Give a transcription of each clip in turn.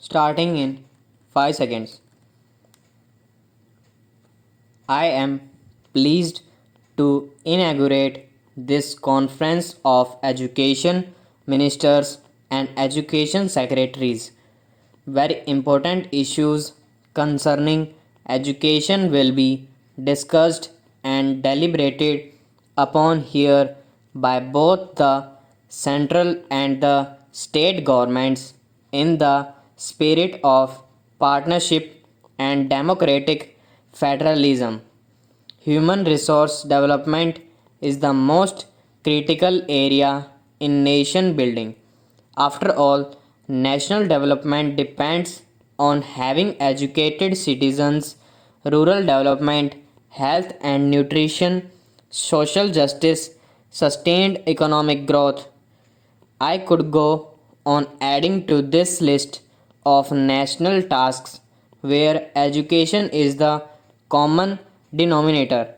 Starting in 5 seconds. I am pleased to inaugurate this Conference of Education Ministers and Education Secretaries. Very important issues concerning education will be discussed and deliberated upon here by both the central and the state governments in the spirit of partnership and democratic federalism. Human resource development is the most critical area in nation building. After all, national development depends on having educated citizens, rural development, health and nutrition, social justice, sustained economic growth. I could go on adding to this list of national tasks where education is the common denominator.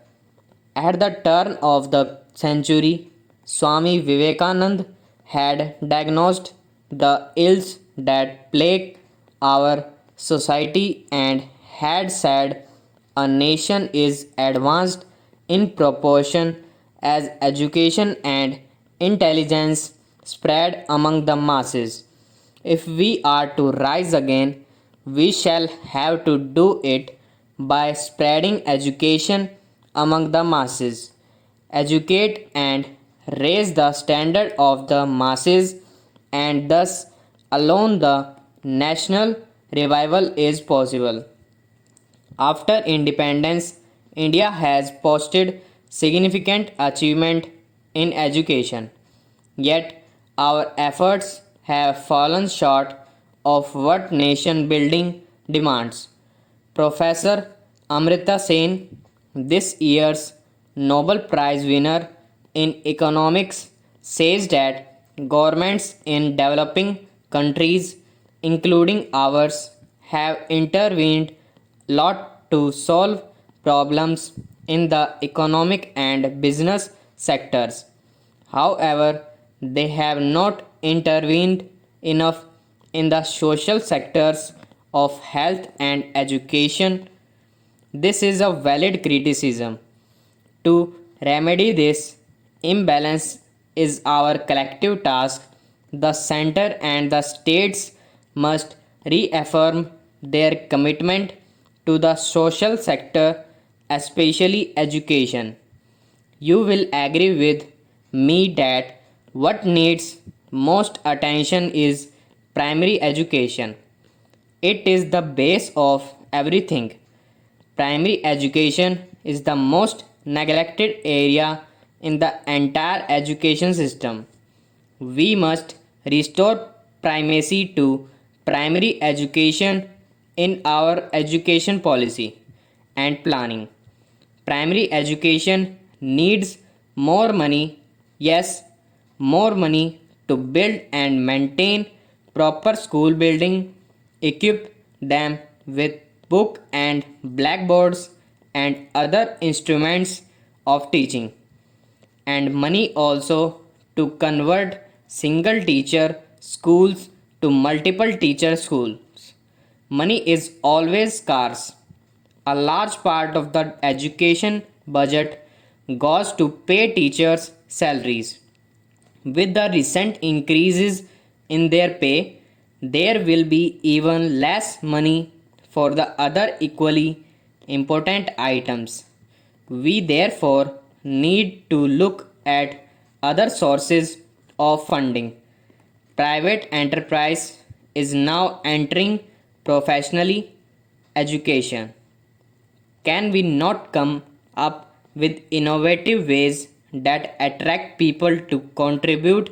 At the turn of the century, Swami Vivekananda had diagnosed the ills that plague our society and had said a nation is advanced in proportion as education and intelligence spread among the masses. If we are to rise again, we shall have to do it by spreading education among the masses. Educate and raise the standard of the masses, and thus alone the national revival is possible. After independence, India has posted significant achievement in education. Yet our efforts have fallen short of what nation building demands. Professor Amrita Sen, this year's Nobel Prize winner in economics, says that governments in developing countries, including ours, have intervened lot to solve problems in the economic and business sectors. However, they have not intervened enough in the social sectors of health and education. This is a valid criticism. To remedy this imbalance is our collective task. The center and the states must reaffirm their commitment to the social sector, especially education. You will agree with me that what needs most attention is primary education. It is the base of everything. Primary education is the most neglected area in the entire education system. We must restore primacy to primary education in our education policy and planning. Primary education needs more money, yes, more money to build and maintain proper school building, equip them with book and blackboards and other instruments of teaching, and money also to convert single teacher schools to multiple teacher schools. Money is always scarce. A large part of the education budget goes to pay teachers' salaries. With the recent increases in their pay, there will be even less money for the other equally important items. We therefore need to look at other sources of funding. Private enterprise is now entering professionally education. Can we not come up with innovative ways that attract people to contribute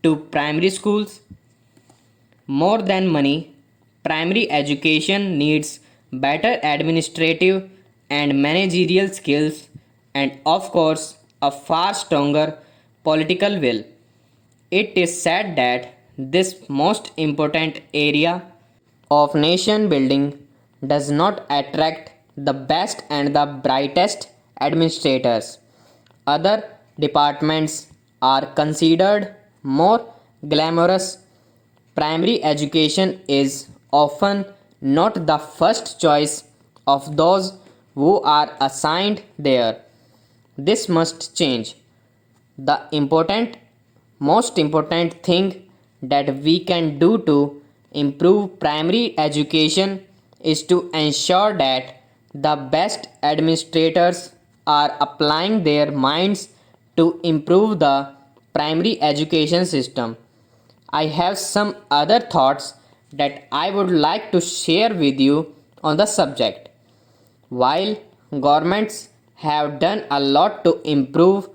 to primary schools? More than money, primary education needs better administrative and managerial skills, and, of course, a far stronger political will. It is said that this most important area of nation building does not attract the best and the brightest administrators. Other departments are considered more glamorous. Primary education is often not the first choice of those who are assigned there. This must change. The most important thing that we can do to improve primary education is to ensure that the best administrators are applying their minds to improve the primary education system. I have some other thoughts that I would like to share with you on the subject. While governments have done a lot to improve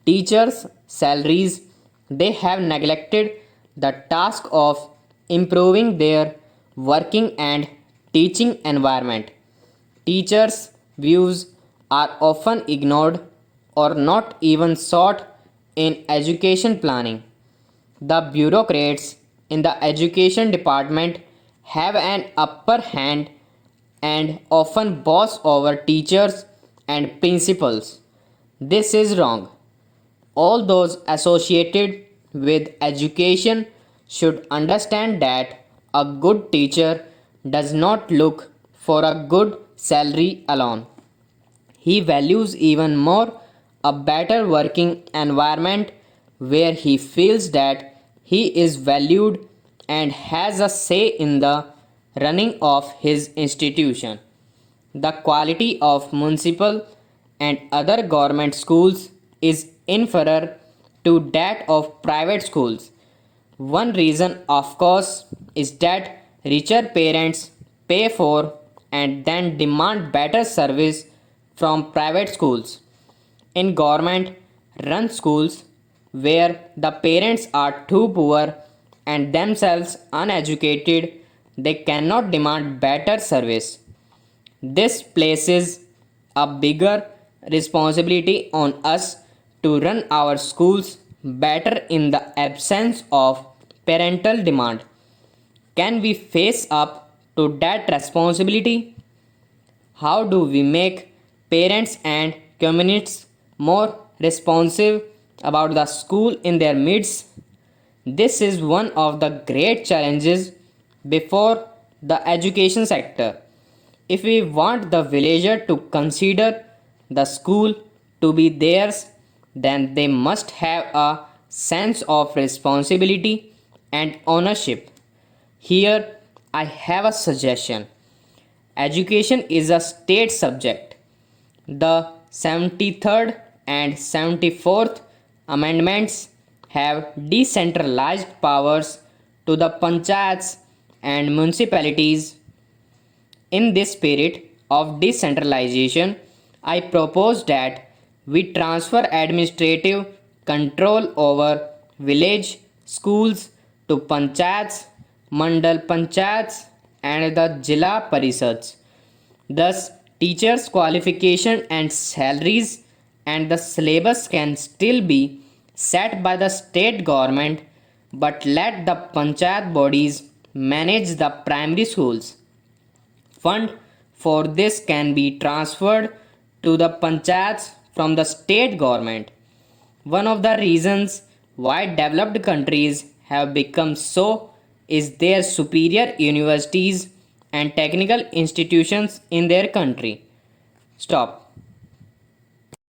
teachers' salaries, they have neglected the task of improving their working and teaching environment. Teachers' views are often ignored or not even sought in education planning. The bureaucrats in the education department have an upper hand and often boss over teachers and principals. This is wrong. All those associated with education should understand that a good teacher does not look for a good salary alone. He values even more a better working environment where he feels that he is valued and has a say in the running of his institution. The quality of municipal and other government schools is inferior to that of private schools. One reason, of course, is that richer parents pay for and then demand better service from private schools. In government run schools, where the parents are too poor and themselves uneducated, they cannot demand better service. This places a bigger responsibility on us to run our schools better in the absence of parental demand. Can we face up to that responsibility? How do we make parents and communities more responsive about the school in their midst? This is one of the great challenges before the education sector. If we want the villager to consider the school to be theirs, then they must have a sense of responsibility and ownership. Here, I have a suggestion. Education is a state subject. The 73rd and 74th amendments have decentralized powers to the panchayats and municipalities. In this spirit of decentralization, I propose that we transfer administrative control over village schools to panchayats, mandal panchayats, and the Jila Parishads. Thus, teachers' qualification and salaries and the syllabus can still be set by the state government, but let the panchayat bodies manage the primary schools. Fund for this can be transferred to the panchayats from the state government. One of the reasons why developed countries have become so is their superior universities and technical institutions in their country. Stop.